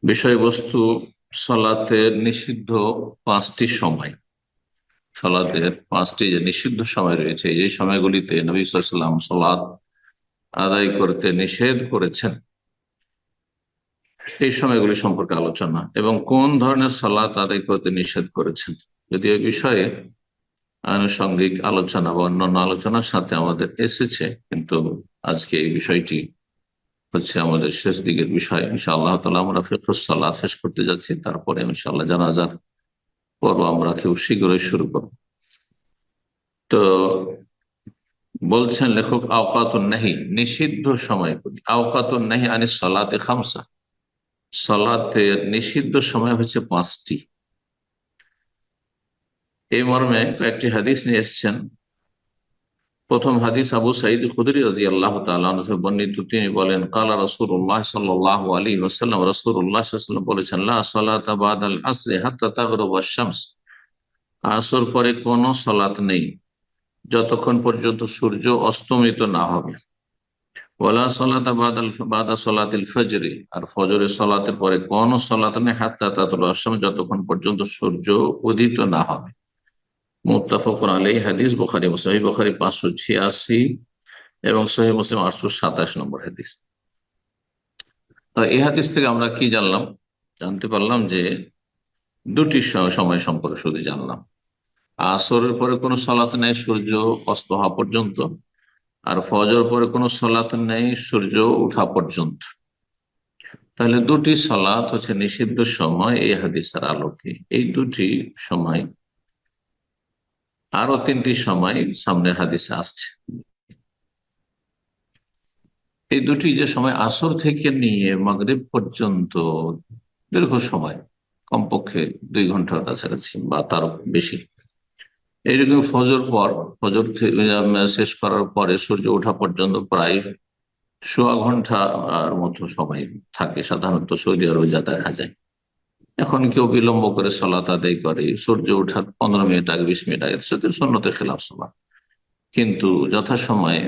বিষয়বস্তু: সালাতের নিষিদ্ধ পাঁচটি সময়। সালাতের পাঁচটি যে নিষিদ্ধ সময় রয়েছে, যে সময়গুলিতে নবী সাল্লাল্লাহু আলাইহি ওয়াসাল্লাম সালাত আদায় করতে নিষেধ করেছেন, এই সময়গুলি সম্পর্কে আলোচনা এবং কোন ধরনের সালাত আদায় করতে নিষেধ করেছেন। যদি এই বিষয়ে আনুষঙ্গিক আলোচনা বা অন্যান্য আলোচনার সাথে আমাদের এসেছে, কিন্তু আজকে এই বিষয়টি হচ্ছে আমাদের শেষ দিকের বিষয়। ইনশাআল্লাহ তাআলা আমরা ফিকহুস সালাত শেষ করতে যাচ্ছি, তারপরে ইনশাআল্লাহ জানাজার পর্ব আমরা খুব শীঘ্রই শুরু করব। তো বলছেন লেখক, আওকাতুন নাহি, নিষিদ্ধ সময়গুলি। আওকাতুন নাহি আনিস সালাতে খামসা, সালাতের নিষিদ্ধ সময় হচ্ছে পাঁচটি। এই মর্মে কয়েকটি হাদিস নিয়ে এসেছেন। প্রথম হাদিস আবু সাঈদ খুদরী রাদিয়াল্লাহু তাআলা আনহু বর্ণিত। তিনি বলেন, কালা রাসূলুল্লাহ সাল্লাল্লাহু আলাইহি ওয়াসাল্লাম, রাসূলুল্লাহ সাল্লাল্লাহু আলাইহি ওয়াসাল্লাম বলেছেন, লা সালাতা বাদাল আসরি হাত্তা তাগরুবা আশ-শামস, আসর পরে কোনো সালাত নেই যতক্ষণ পর্যন্ত সূর্য অস্তমিত না হবে। ওয়ালা সালাতা বাদা সালাতিল ফজরি, আর ফজরের সালাতের পরে কোন সালাত নেই হাত্তা তাতলু আশ-শামস, যতক্ষণ পর্যন্ত সূর্য উদিত না হবে। মুত্তাফাকুন আলাইহি, হাদিস বুখারী মুসলিম। সহিহ বুখারী 586 এবং সহিহ মুসলিম 827 নম্বর হাদিস। তো এই হাদিস থেকে আমরা কি জানলাম? জানতে পারলাম যে দুটি সময় সম্পর্কে শুধু জানলাম। আসরের পরে কোনো সালাত নেই সূর্য অস্ত হওয়া পর্যন্ত, আর ফজর পরে কোনো সালাত নেই সূর্য উঠা পর্যন্ত। তাহলে দুটি সালাত হচ্ছে নিষিদ্ধ সময় এই হাদিসের আলোকে। এই দুটি সময়, আরো তিনটি সময় সামনের হাদিসে আসছে। এই দুটি যে সময়, আসর থেকে নিয়ে মাগরিব পর্যন্ত দীর্ঘ সময়, কমপক্ষে 2 ঘন্টার কাছাকাছি বা তারও বেশি। এইরকম ফজর পর, ফজর শেষ করার পরে সূর্য ওঠা পর্যন্ত প্রায় সোয়া ঘন্টার মতো সময় থাকে সাধারণত সৌদি আরবে, যা দেখা যায়। এখন কেউ বিলম্ব করে সালাত আদায় করে সূর্য ওঠার 15 মিনিট আগে, 20 মিনিট আগে, সেটা সুন্নতের খেলাফ সালাত। কিন্তু যথাসময়ে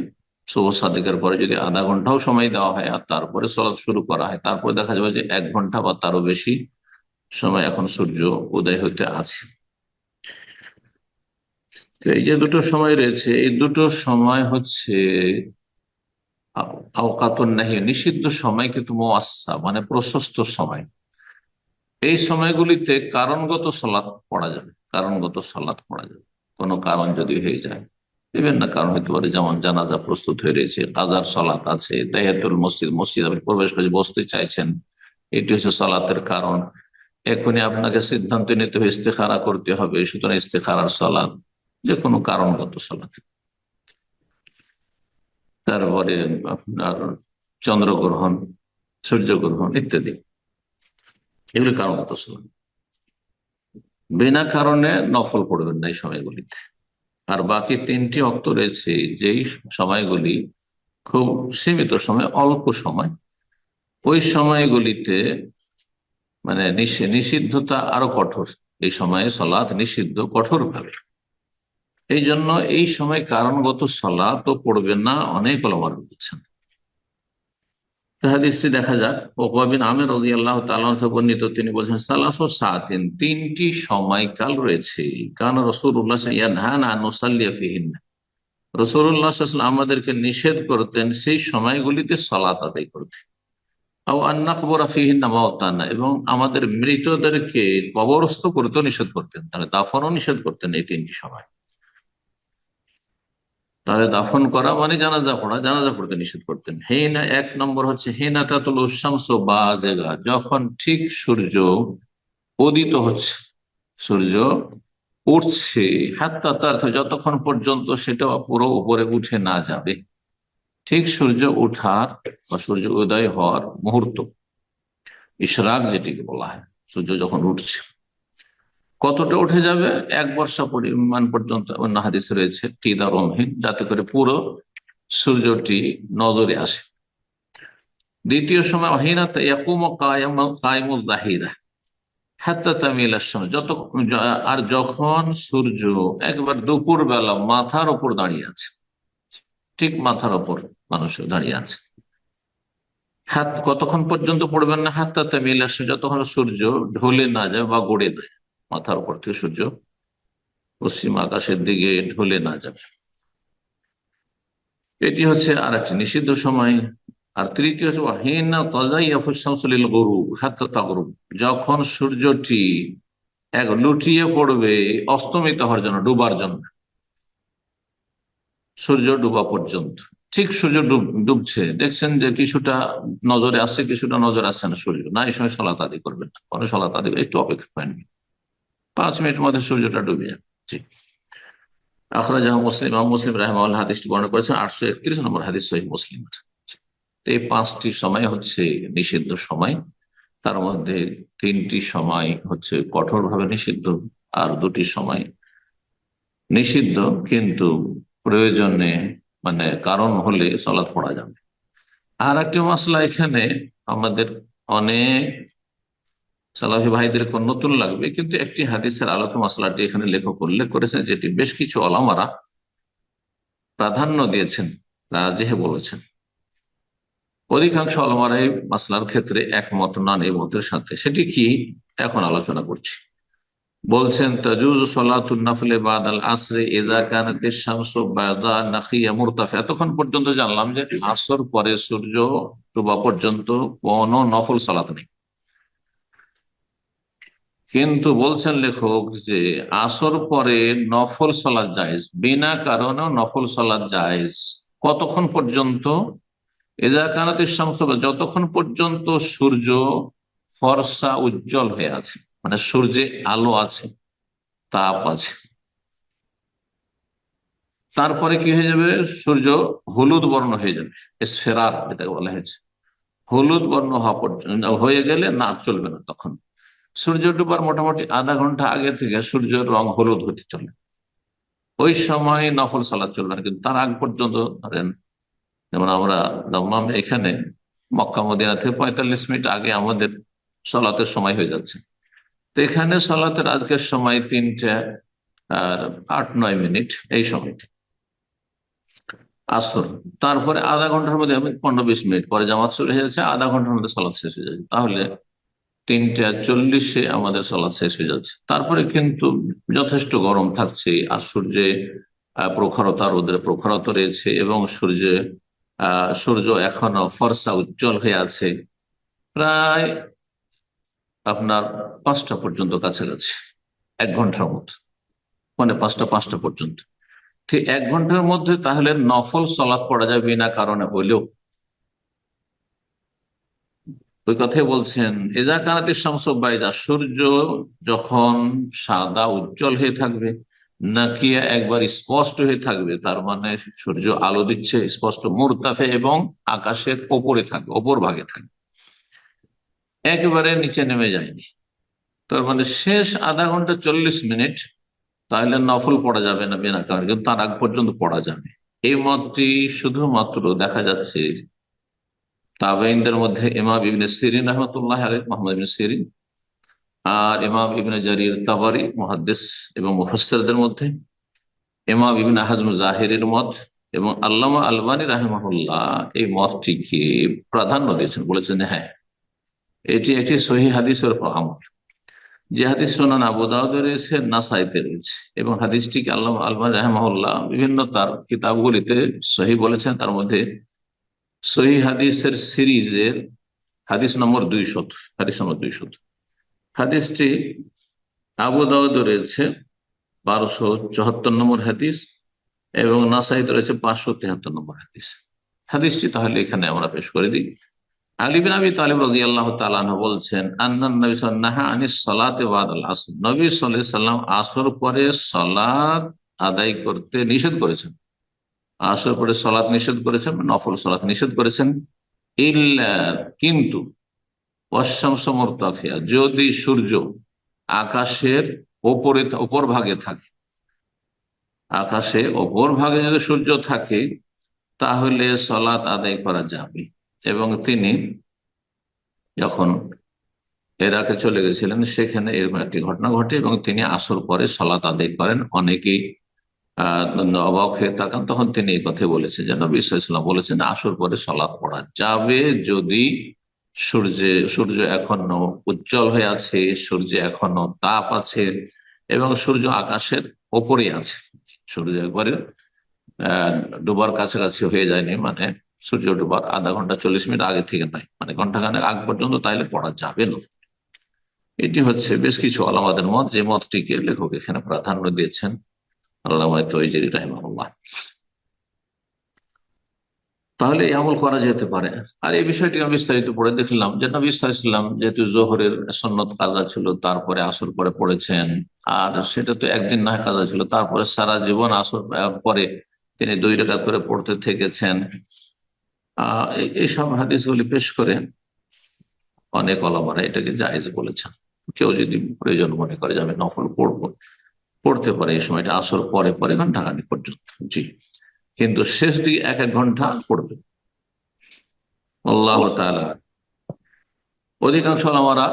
শুভ সাদেকের পরে যদি আধা ঘন্টাও সময় দেওয়া হয় আর তারপরে সালাত শুরু করা হয়, তারপরে দেখা যাবে যে 1 ঘন্টা বা তারও বেশি সময় এখন সূর্য উদয় হতে আছে। এই যে দুটো সময় রয়েছে, এই দুটো সময় হচ্ছে আওকাতুন নাহি, নিষিদ্ধ সময়, কিন্তু মুআসসা মানে প্রশস্ত সময়। এই সময়গুলিতে কারণগত সালাত পড়া যাবে, কারণগত সালাত পড়া যাবে। কোনো কারণ যদি হয়ে যায়, বিভিন্ন কারণ হতে পারে, যেমন জানাজা প্রস্তুত হয়ে রয়েছে, কাজার সালাত আছে, তাহিয়াতুল মসজিদ, মসজিদ আপনি প্রবেশ করে বসতে চাইছেন, এটি হচ্ছে সালাতের কারণ। এখনই আপনাকে সিদ্ধান্ত নিতে হবে, ইস্তেখারা করতে হবে, সুতরাং ইস্তেখারার সালাত, যে কোনো কারণগত সালাত। তারপরে আপনার চন্দ্রগ্রহণ, সূর্যগ্রহণ ইত্যাদি, এগুলি কারণগত সালাত। বিনা কারণে নফল পড়বেন না এই সময়গুলিতে। আর বাকি তিনটি ওয়াক্ত রয়েছে, যেই সময়গুলি খুব সীমিত সময়, অল্প সময়, ওই সময়গুলিতে মানে নিষিদ্ধতা আরো কঠোর। এই সময়ে সালাত নিষিদ্ধ কঠোর ভাবে। এই জন্য এই সময় কারণগত সালাত তো পড়বেন না, অনেক ওলামা বলছেন। হাদিসটি দেখা যাক। উকবা বিন আমির রাদিয়াল্লাহু তাআলা থেকে বর্ণিত, তিনি বলছেন, সালাসু সাআতিন, তিনটি সময়কাল রয়েছে, কান রাসূলুল্লাহ সাল্লাল্লাহু আলাইহি ওয়াসাল্লাম ইয়ানহানা আন নুসাল্লিয়া ফিহিন্না, রাসূলুল্লাহ সাল্লাল্লাহু আলাইহি ওয়াসাল্লাম আমাদেরকে নিষেধ করতেন সেই সময়গুলিতে সালাত আদায় করতে। আও আন নাকবুরা ফিহিন্না মাওতানা, এবং আমাদের মৃতদেরকে কবরস্থ করতেও নিষেধ করতেন, তাহলে দাফনও নিষেধ করতেন এই তিনটি সময়। তাহলে দাফন করা মানে জানাজা পড়া, জানাজা পড়তে নিষেধ করতেন। হেনা, 1 নম্বর হচ্ছে হেনা তাতুল শামস বাযিগা, যখন ঠিক সূর্য উদিত হচ্ছে, সূর্য উঠছে, হাত্তা তার, যতক্ষণ পর্যন্ত সেটা পুরো উপরে উঠে না যাবে। ঠিক সূর্য ওঠার বা সূর্য উদয় হওয়ার মুহূর্ত, ইশরাক যেটিকে বলা হয়, সূর্য যখন উঠছে, কতটা উঠে যাবে? 1 বর্ষা পরিমাণ পর্যন্ত অন্য হাদিসে রয়েছে, তিদারমহীন, যাতে করে পুরো সূর্যটি নজরে আসে। দ্বিতীয় সময় হিনাতা ইয়াকুমু কায়মুল যাহিরা হাত্তা তামিল আশ-শামস, আর যখন সূর্য একবার দুপুর বেলা মাথার ওপর দাঁড়িয়ে আছে, ঠিক মাথার ওপর মানুষ দাঁড়িয়ে আছে, হাত কতক্ষণ পর্যন্ত পড়বেন না, হাতটা তামিল আসে, যতক্ষণ সূর্য ঢলে না যায় বা গড়ে না যায়, মাথার উপর থেকে সূর্য পশ্চিম আকাশের দিকে ঢলে না যাবে। এটি হচ্ছে আর একটি নিষিদ্ধ সময়। আর তৃতীয় হচ্ছে হিনা তাজাইয়াফুস-শামসুল গুরুব হাত্তা তাগরুব, যখন সূর্যটি এক লুটিয়ে পড়বে অস্তমিত হওয়ার জন্য, ডুবার জন্য, সূর্য ডুবা পর্যন্ত। ঠিক সূর্য ডুবছে, দেখছেন যে কিছুটা নজরে আসছে, কিছুটা নজর আসছে না সূর্য, না এই সময় সালাত আদি করবেন না, কোনো সালাত আদি, একটু অপেক্ষা করেন, 5 মিনিটের মধ্যে সূর্যটা ডুবে যাবে। জি। আখরাজাহ মুসলিম, মুসলিম রাহিমাহুল্লাহ হাদিসটি বর্ণনা করেছেন 831 নম্বর হাদিস সহিহ মুসলিম। এই 5টি সময় হচ্ছে নিষিদ্ধ সময়, তার মধ্যে 3টি সময় হচ্ছে কঠোরভাবে নিষিদ্ধ, আর 2টি সময় নিষিদ্ধ কিন্তু প্রয়োজনে, মানে কারণ হলে সালাত পড়া যাবে। আর একটি মশলা এখানে আমাদের অনেক সালাফি ভাইদের নতুন লাগবে, কিন্তু একটি হাদিসের আলোকে মশলাটি এখানে লেখক উল্লেখ করেছেন, যেটি বেশ কিছু ওলামারা প্রাধান্য দিয়েছেন, রাজিহ বলেছেন। অধিকাংশ ওলামারা এই মাসলার ক্ষেত্রে একমত নন এই মতের সাথে। সেটি কি, এখন আলোচনা করছি। বলছেন তাজুজ সালাতুন নাফিলে বাদাল আসরে ইযা কানাতিশ শামসু বায়দা নাকিয়া মুরতাফিয়া। এতক্ষণ পর্যন্ত জানলাম যে আসর পরে সূর্য ডোবা পর্যন্ত কোন নফল সালাত নেই, কিন্তু বলছেন লেখক যে আসর পরে নফল সালাত জায়েজ, বিনা কারণে নফল সালাত জায়েজ। কতক্ষণ পর্যন্ত? ইযা কানাতিশ শামসু, যতক্ষণ পর্যন্ত সূর্য ফর্সা উজ্জ্বল হয়ে আছে, মানে সূর্যে আলো আছে, তাপ আছে। তারপরে কি হয়ে যাবে? সূর্য হলুদ বর্ণ হয়ে যাবে, এসফেরার যেটাকে বলা হয়েছে। হলুদ বর্ণ হওয়া পর্যন্ত হয়ে গেলে না চলবে না, তখন সূর্য ডুবার মোটামুটি আধা ঘন্টা আগে থেকে সূর্যের রং হলুদ হতে চলে, ওই সময় নফল সালাত চলবে না। কিন্তু তার আগ পর্যন্ত ধরেন, যেমন আমরা দমাম এখানে মক্কা মদিনা থেকে 45 মিনিট আগে আমাদের সালাতের সময় হয়ে যাচ্ছে, তো এখানে সালাতের আজকের সময় 3:08-9 এই সময়টি আসর। তারপরে আধা ঘন্টার মধ্যে, আমি 15-20 মিনিট পরে জামাত শুরু হয়ে যাচ্ছে, আধা ঘন্টার মধ্যে সালাদ শেষ হয়ে যাচ্ছে, তাহলে 3:40 আমাদের সালাদ শেষ হয়ে যাচ্ছে। তারপরে কিন্তু যথেষ্ট গরম থাকছে, আর সূর্যে প্রখরতা, রোদের প্রখরতা রয়েছে, এবং সূর্য এখনো ফর্সা উজ্জ্বল হয়ে আছে, প্রায় আপনার 5টা পর্যন্ত কাছাকাছি, 1 ঘন্টার মতো, মানে 5টা পর্যন্ত। ঠিক 1 ঘন্টার মধ্যে তাহলে নফল সালাত পড়া যাবে বিনা কারণে হলেও। ওই কথাই বলছেন এজা কানাতের শামসু বাইদা, সূর্য যখন সাদা উজ্জ্বল হয়ে থাকবে, নাকি একবার স্পষ্ট হয়ে থাকবে, তার মানে সূর্য আলো দিচ্ছে স্পষ্ট, মুরতাফে, এবং আকাশের ওপরে থাকবে, ওপর ভাগে থাকবে, একেবারে নিচে নেমে যায়নি, তার মানে শেষ আধা ঘন্টা 40 মিনিট, তাহলে নফল পড়া যাবে না বিনা কারণে, কিন্তু তার আগ পর্যন্ত পড়া যাবে। এই মতটি শুধুমাত্র দেখা যাচ্ছে তাবেঈনদের মধ্যে ইমাম ইবনে সিরিন রহমতুল্লাহ আলাইহি, মুহাম্মদ ইবনে সিরিন, আর ইমাম ইবনে জারির তাবারি মুহাদ্দিস এবং মুফাসসিরদের মধ্যে, ইমাম ইবনে হাজম জাহিরের মত, এবং আল্লামা আলবানী রাহিমাহুল্লাহ এই মতটিকে প্রাধান্য দিয়েছেন, বলেছেন হ্যাঁ এটি একটি সহিহ হাদিসের উপর আমল। যে হাদিস সুনান আবু দাউদে রয়েছে, নাসাইতে রয়েছে, এবং হাদিসটিকে আল্লামা আলবানী রাহিমাহুল্লাহ বিভিন্ন তার কিতাবগুলিতে সহিহ বলেছেন। তার মধ্যে সহিহ হাদিসের সিরিজের হাদিস নম্বর 200, হাদিস নম্বর 200। হাদিসটি আবু দাউদে রয়েছে 1274 নম্বর হাদিস, এবং নাসাইতে রয়েছে 573 নম্বর হাদিস। হাদিসটি তাহলে এখানে আমরা পেশ করে দিই। আলী বিন আবি তালিব রাদিয়াল্লাহু তাআলা আনহু বলছেন, আন্নান নবী সাল্লাল্লাহু আলাইহি ওয়াসাল্লাম নাহা আনিস সালাতি বাদাল আসর, নবী সাল্লাল্লাহু আলাইহি ওয়াসাল্লাম আসর পরে সালাত আদায় করতে নিষেধ করেছেন। আসর পরে সালাত নিষেধ করেছেন, নফল সালাত নিষেধ করেছেন। ইল্লা, কিন্তু, ওয়াশ-শামসু মুরতাফিয়া, যদি সূর্য আকাশের ওপর ভাগে থাকে, আকাশে ওপর ভাগে যদি সূর্য থাকে, তাহলে সালাত আদায় করা যাবে। এবং তিনি যখন ইরাকে চলে গেছিলেন, সেখানে এরকম একটি ঘটনা ঘটে, এবং তিনি আসর পরে সালাত আদায় করেন। অনেকেই অবাক হয়ে তাকান, তখন তিনি এই কথা বলেছেন যে নবী সাল্লাল্লাহু আলাইহি ওয়াসাল্লাম বলেছেন আসর পরে সালাত পড়া যাবে যদি সূর্য এখনো উজ্জ্বল হয়ে আছে, সূর্য এখনো তাপ আছে এবং সূর্য আকাশের ওপরে আছে। সূর্য একবারে আহ ডুবার কাছাকাছি হয়ে যায়নি, মানে সূর্য ডুবার আধা ঘন্টা 40 মিনিট আগে থেকে নয়, মানে ঘন্টাখানেক আগ পর্যন্ত তাইলে পড়া যাবে না। এটি হচ্ছে বেশ কিছু আলামাদের মত, যে মতটিকে লেখক এখানে প্রাধান্য দিয়েছেন আল্লামা তৈজরি রাহিমাহুল্লাহ। তাহলে এই আমল করা যেতে পারে। আর এই বিষয়টি আমি বিস্তারিত পড়ে দেখলাম যে নবী সাল্লাল্লাহু আলাইহি ওয়াসাল্লাম যেহেতু জোহরের সন্নত কাজা ছিল, তারপরে আসর পরে পড়েছেন, আর সেটা তো একদিন না কাজা ছিল, তারপরে সারা জীবন আসর পরে তিনি 2 রাকাত করে পড়তে থেকেছেন। এইসব হাদিসগুলি পেশ করে অনেক ওলামারা এটাকে জায়েজ বলেছেন। কেউ যদি প্রয়োজন মনে করে যে আমি নফল পড়বো, পড়তে পারে এই সময়টা আসর পরে পরে ঘন্টাখানিক পর্যন্ত, জি, কিন্তু শেষ দিকে 1-1 ঘন্টা পড়বে। আল্লাহ তাআলা অধিকাংশ ওলামারা,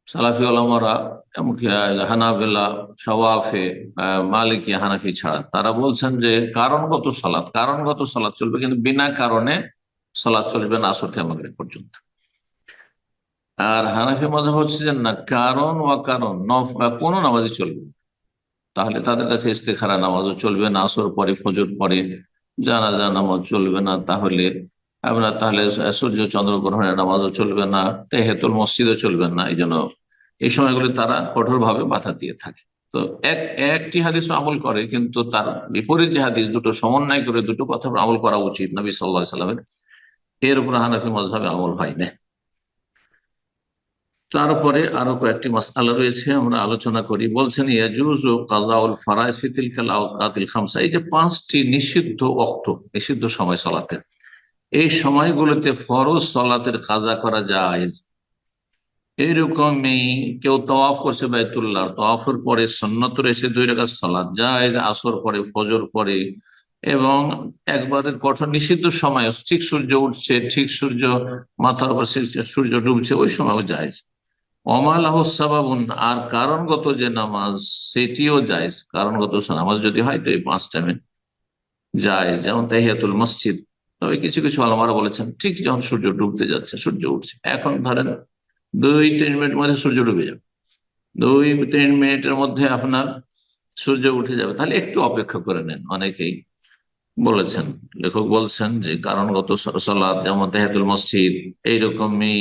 সালাফি ওলামারা, এমনকি হানাবিলা, শাওয়াফি, মালিকি, হানাফি ছাড়া তারা বলছেন যে কারণগত সালাত চলবে, কিন্তু বিনা কারণে সালাত চলবে না আসর থেকে মাগরিব পর্যন্ত। আর হানাফি মাযহাব হচ্ছে যে না, কারণ কোনো নামাজই চলবে না। তাহলে তাদের কাছে ইস্তেখারা নামাজও চলবে না, আসর পরে, ফজর পরে জানাজা নামাজ চলবে না, তাহলে সূর্য চন্দ্র গ্রহণের নামাজও চলবে না, তাহিয়াতুল মসজিদও চলবে না। এই জন্য এই সময়গুলি তারা কঠোর ভাবে বাধা দিয়ে থাকে। তো একটি হাদিস আমল করে, কিন্তু তার বিপরীত যে হাদিস, দুটো সমন্বয় করে দুটো কথা আমল করা উচিত নবী সাল্লাল্লাহু আলাইহি সাল্লামের, এর উপর হানাফি মাযহাবে আমল হয় না। তারপরে আরো কয়েকটি মাসআলা রয়েছে, আমরা আলোচনা করি। বলছেন ইয়াজুজু কাযাউল ফারাইজ ফি তিলকাল আওকাতিল খামসা, এই যে 5টি নিষিদ্ধ ওয়াক্ত, নিষিদ্ধ সময় সালাতের, এই সময়গুলোতে ফরজ সালাতের কাজা করা যায়। এইরকমই কেউ তওয়াফ করছে বাইতুল্লাহ, তওয়াফের পরে সুন্নত রয়েছে 2 রাকাত সালাত জায়েজ, আসর পরে, ফজর পরে, এবং একবারে কঠোর নিষিদ্ধ সময়, ঠিক সূর্য উঠছে, ঠিক সূর্য মাথার উপর সূর্য ডুবছে, ওই সময়ও জায়েজ। অমালাহ সাবাবুন, আর কারণগত যে নামাজ সেটিও জায়েজ। কারণগত নামাজ যদি হয় তো এই 5 টাইমে জায়েজ, যেমন তাহিয়াতুল মসজিদ। তবে কিছু কিছু আলেমারা বলেছেন ঠিক যখন সূর্য ডুবতে যাচ্ছে, সূর্য উঠছে, এখন ধরেন 2-3 মিনিটের মধ্যে সূর্য ডুবে যাবে, 2-3 মিনিটের মধ্যে আপনার সূর্য উঠে যাবে, তাহলে একটু অপেক্ষা করে নেন। অনেকেই বলেছেন, লেখক বলছেন যে কারণগত সালাত যেমন তাহিয়াতুল মসজিদ, এইরকমই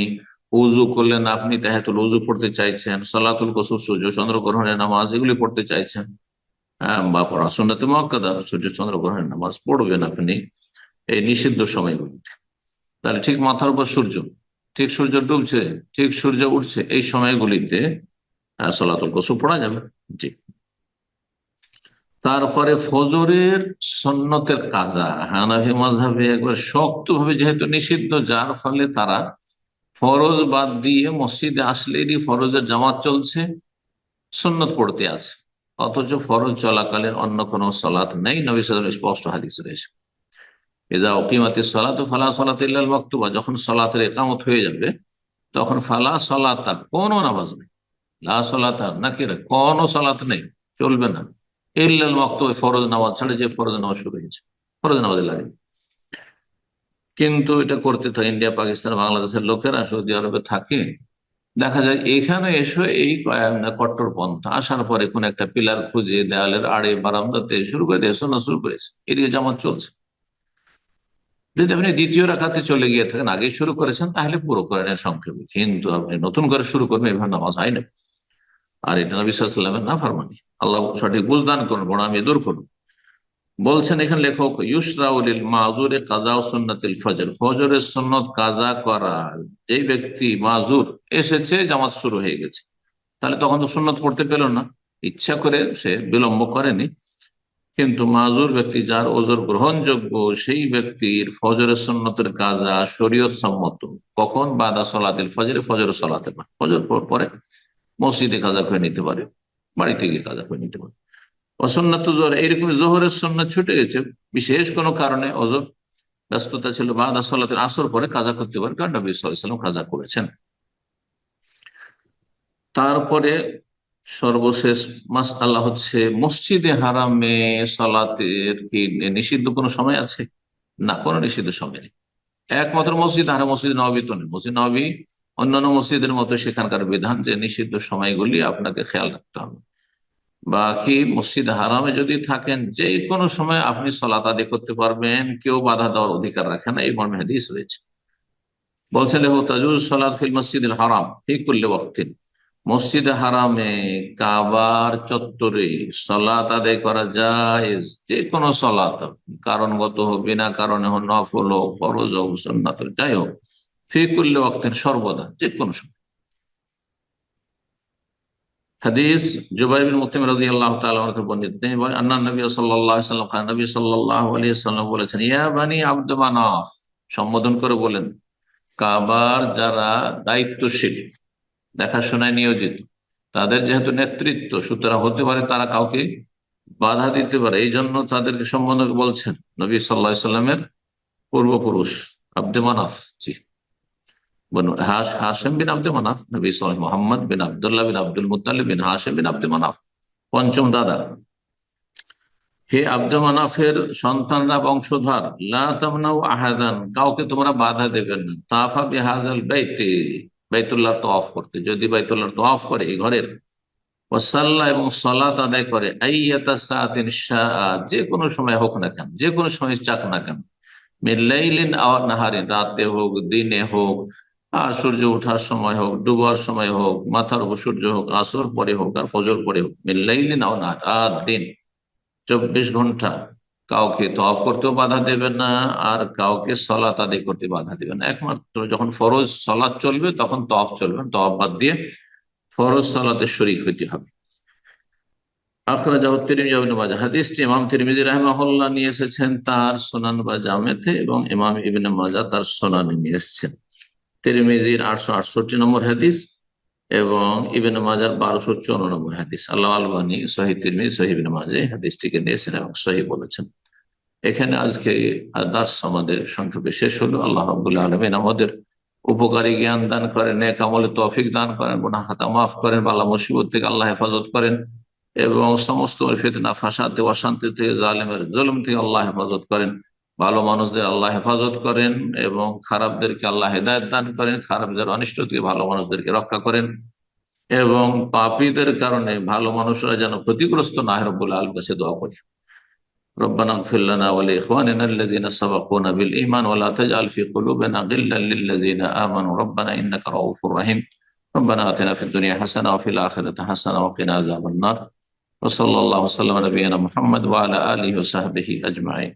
উজু করলেন আপনি, তাহিয়াতুল উজু পড়তে চাইছেন, সালাতুল কুসুফ সূর্য চন্দ্রগ্রহণের নামাজ এগুলি পড়তে চাইছেন, বা পড়া সুন্নাতে মুআক্কাদা সূর্য চন্দ্রগ্রহণের নামাজ পড়বেন আপনি এই নিষিদ্ধ সময়গুলিতে, তাহলে ঠিক মাথার উপর সূর্য, ঠিক সূর্য ডুবছে, ঠিক সূর্য উঠছে, এই সময়গুলিতে সালাতুল কুসুফ পড়া যাবে, জি। তারপরে ফজরের সুন্নতের কাজা হানাফি মাযহাবে একবার শক্তভাবে যেহেতু নিষিদ্ধ, যার ফলে তারা ফরজ বাদ দিয়ে মসজিদে আসলেই ফরজের জামাত চলছে, সুন্নত পড়তে আছে, অথচ ফরজ চলাকালীন অন্য কোনো সালাত নেই। নবী সাল্লাল্লাহু আলাইহি ওয়াসাল্লাম স্পষ্ট হাদিস রয়েছে, ইযা উকিমাতিস সালাতু ফালা সালাতা ইল্লাল মাকতুবা, যখন সালাতের ইকামত হয়ে যাবে তখন ফালা সালাতা, কোনো নামাজ নেই, লা সালাতা নাকিরা, কোনো সালাত নেই, চলবে না, ইল্লাল মাকতুবা, ফরজ নামাজ ছাড়া, যে ফরজ নামাজ শুরু হয়েছে, ফরজ নামাজে লাগে। কিন্তু এটা করতে থাকে ইন্ডিয়া, পাকিস্তান, বাংলাদেশের লোকেরা সৌদি আরবে থাকে, দেখা যায় এখানে এসে এই কট্টরপন্থা আসার পরে কোন একটা পিলার খুঁজে দেওয়ালের আড়ে বারান্দাতে শুরু করে দিয়ে শোনা শুরু করেছে, এদিকে জামাত চলছে। যদি আপনি দ্বিতীয় রাকাতে চলে গিয়ে থাকেন, আগে শুরু করেছেন, তাহলে পুরো করে নেন সংক্ষেপে, কিন্তু আপনি নতুন করে শুরু করবেন, এভাবে নামাজ হয় না। আর এটা নবী সাল্লাল্লাহু আলাইহি ওয়াসাল্লামের নাফরমানি। আল্লাহ সঠিক বুঝদান করুন, গোড়ামি দূর করুন। বলছেন এখানে লেখক ইউসরাউলিল মাযুরে কাযাউ সুন্নাতিল ফজর, ফজরের সুন্নত কাজা করা, যে ব্যক্তি মাজুর এসেছে, জামাত শুরু হয়ে গেছে, তাহলে তখন তো সুন্নত পড়তে পেল না, ইচ্ছা করে সে বিলম্ব করেনি, কিন্তু মাজুর ব্যক্তি যার ওজর গ্রহণযোগ্য, সেই ব্যক্তির ফজরের সুন্নতের কাজা শরীয়ত সম্মত। কখন? বাদা সলাতিল ফজরে, ফজরের সলাতে, ফজর পরে মসজিদে কাজা করে নিতে পারে, বাড়িতে গিয়ে কাজা করে নিতে পারে। অসন্নাত জোহর, এইরকম জোহরের সন্ন্যত ছুটে গেছে, বিশেষ কোনো কারণে অজর ব্যস্ততা ছিল, বাদা সলাতের আসর পরে কাজা করতে পারে, কারণ নবী সাল্লাল্লাহু আলাইহি ওয়াসাল্লাম কাজা করেছেন। তারপরে সর্বশেষ মাসআলা হচ্ছে মসজিদে হারামে সালাতের কি নিষিদ্ধ কোনো সময় আছে? না, কোনো নিষিদ্ধ সময় নেই। একমাত্র মসজিদ হারাম, মসজিদ নববী তো নেই। মসজিদ নববী অন্যান্য মসজিদের মতো সেখানকার বিধান যে নিষিদ্ধ সময়গুলি আপনাকে খেয়াল রাখতে হবে। বাকি মসজিদ হারামে যদি থাকেন যে কোনো সময় আপনি সালাত আদায় করতে পারবেন, কেউ বাধা দেওয়ার অধিকার রাখে না, এই মর্মে হাদিস রয়েছে। বলছেন তাজুজ সালাত ফিল মসজিদুল হারাম ফি কুল্লি ওয়াক্তিন, মসজিদে হারামে কাবার চত্বরে সালাত আদায় করা জায়েজ, যে কোনো সালাত, কারণগত হোক বিনা কারণে হোক, নফল হোক ফরজ হোক সুন্নাত হোক, যাই হোক, ফি কুল্লি ওয়াক্তিন সর্বদা যে কোনো সময়। হাদিস জুবাইর বিন মুতঈম রাদিয়াল্লাহু তাআলা আনহু বর্ণিত, তিনি বলেন আন্না নবী সাল্লাল্লাহু আলাইহি ওয়াসাল্লাম নবী সাল্লাল্লাহু আলাইহি ওয়াসাল্লাম বলেছেন, ইয়া বানি আব্দ মানাফ, সম্বোধন করে বলেন কাবার যারা দায়িত্বশীল, দেখাশোনায় নিয়োজিত, তাদের যেহেতু নেতৃত্ব, সুতরাং হতে পারে তারা কাউকে বাধা দিতে পারে, এই জন্য তাদেরকে সম্বোধন বলছেন নবী সাল্লাল্লাহু আলাইহি সাল্লামের পূর্বপুরুষ আব্দে মানাফ। জি, বনু হাশেম বিন আব্দে মানাফ, নবী সাল্লাল্লাহু মোহাম্মদ বিন আব্দুল্লাহ বিন আব্দুল মুত্তালিব বিন হাশেম বিন আব্দে মানাফ, পঞ্চম দাদা। হে আব্দে মানাফের সন্তানরা, বংশধর, লা তামনাউ আহাদান, কাউকে তোমরা বাধা দেবেন না, তাফা বিহাজাল বাইতি, বাইতুল্লাহর তওয়াফ করতে, যদি বাইতুল্লাহর তওয়াফ করে এই ঘরের, ওয়াসাল্লা এবং সালাত আদায় করে, আইয়াতা সাআতিন শাআ, যে কোনো সময় হোক না কেন, যে কোনো সময় চাক না কেন, মিন লাইলিন আও নাহারিন, রাতে হোক দিনে হোক, আর সূর্য ওঠার সময় হোক, ডুবার সময় হোক, মাথার উপর সূর্য হোক, আসর পরে হোক আর ফজর পরে হোক, মিন লাইলিন আও নাহার, রাত দিন 24 ঘন্টা কাউকে তওয়াফ করতেও বাধা দেবে না, আর কাউকে সালাত আদায় করতে বাধা দেবে না। একমাত্র যখন ফরজ সালাত চলবে তখন তওয়াফ চলবে, তওয়াফ বাদ দিয়ে ফরজ সালাতে শরীক হইতে হবে। আখরাজাহু তিরমিজি ওয়া ইবনে মাজাহ, হাদিসটি ইমাম তিরমিজি রাহিমাহুল্লাহ নিয়ে এসেছেন তার সুনান বা জামেতে, এবং ইমাম ইবনে মাজাহ তার সুনানে নিয়ে এসেছেন। তিরমিজির 868 নম্বর হাদিস এবং ইবনে মাজার 1254 নম্বর হাদিস। আল্লাহ আলবানী সহিহ তিরমিজি সহিহ ইবনে মাজাহ হাদিসটিকে নিয়েছেন এবং সহিহ বলেছেন। এখানে আজকে দার্স আমাদের সংক্ষেপে শেষ হলো। আল্লাহ রাব্বুল আলামিন আমাদের উপকারী জ্ঞান দান করেন, নেক আমলে তৌফিক দান করেন, গুনাহ খাতা মাফ করেন, বালা মুসিবত থেকে আল্লাহ হেফাজত করেন, এবং সমস্ত ফিতনা ফাসাদ অশান্তি থেকে, জালেমের জুলুম থেকে আল্লাহ হেফাজত করেন, ভালো মানুষদের আল্লাহ হেফাজত করেন এবং খারাপদেরকে আল্লাহ হেদায়েত দান করেন, খারাপদের অনিষ্ট থেকে ভালো মানুষদেরকে রক্ষা করেন, এবং পাপীদের কারণে ভালো মানুষরা যেন ক্ষতিগ্রস্ত না হয়, রব্বুল আলামিনের কাছে দোয়া করি। ربنا اغفر لنا ولإخواننا الذين سبقونا بالإيمان ولا تجعل في قلوبنا غلا للذين آمنوا ربنا إنك رؤوف رحيم ربنا آتنا في الدنيا حسنة وفي الآخرة حسنة وقنا عذاب النار وصلى الله وسلم على نبينا محمد وعلى آله وصحبه أجمعين.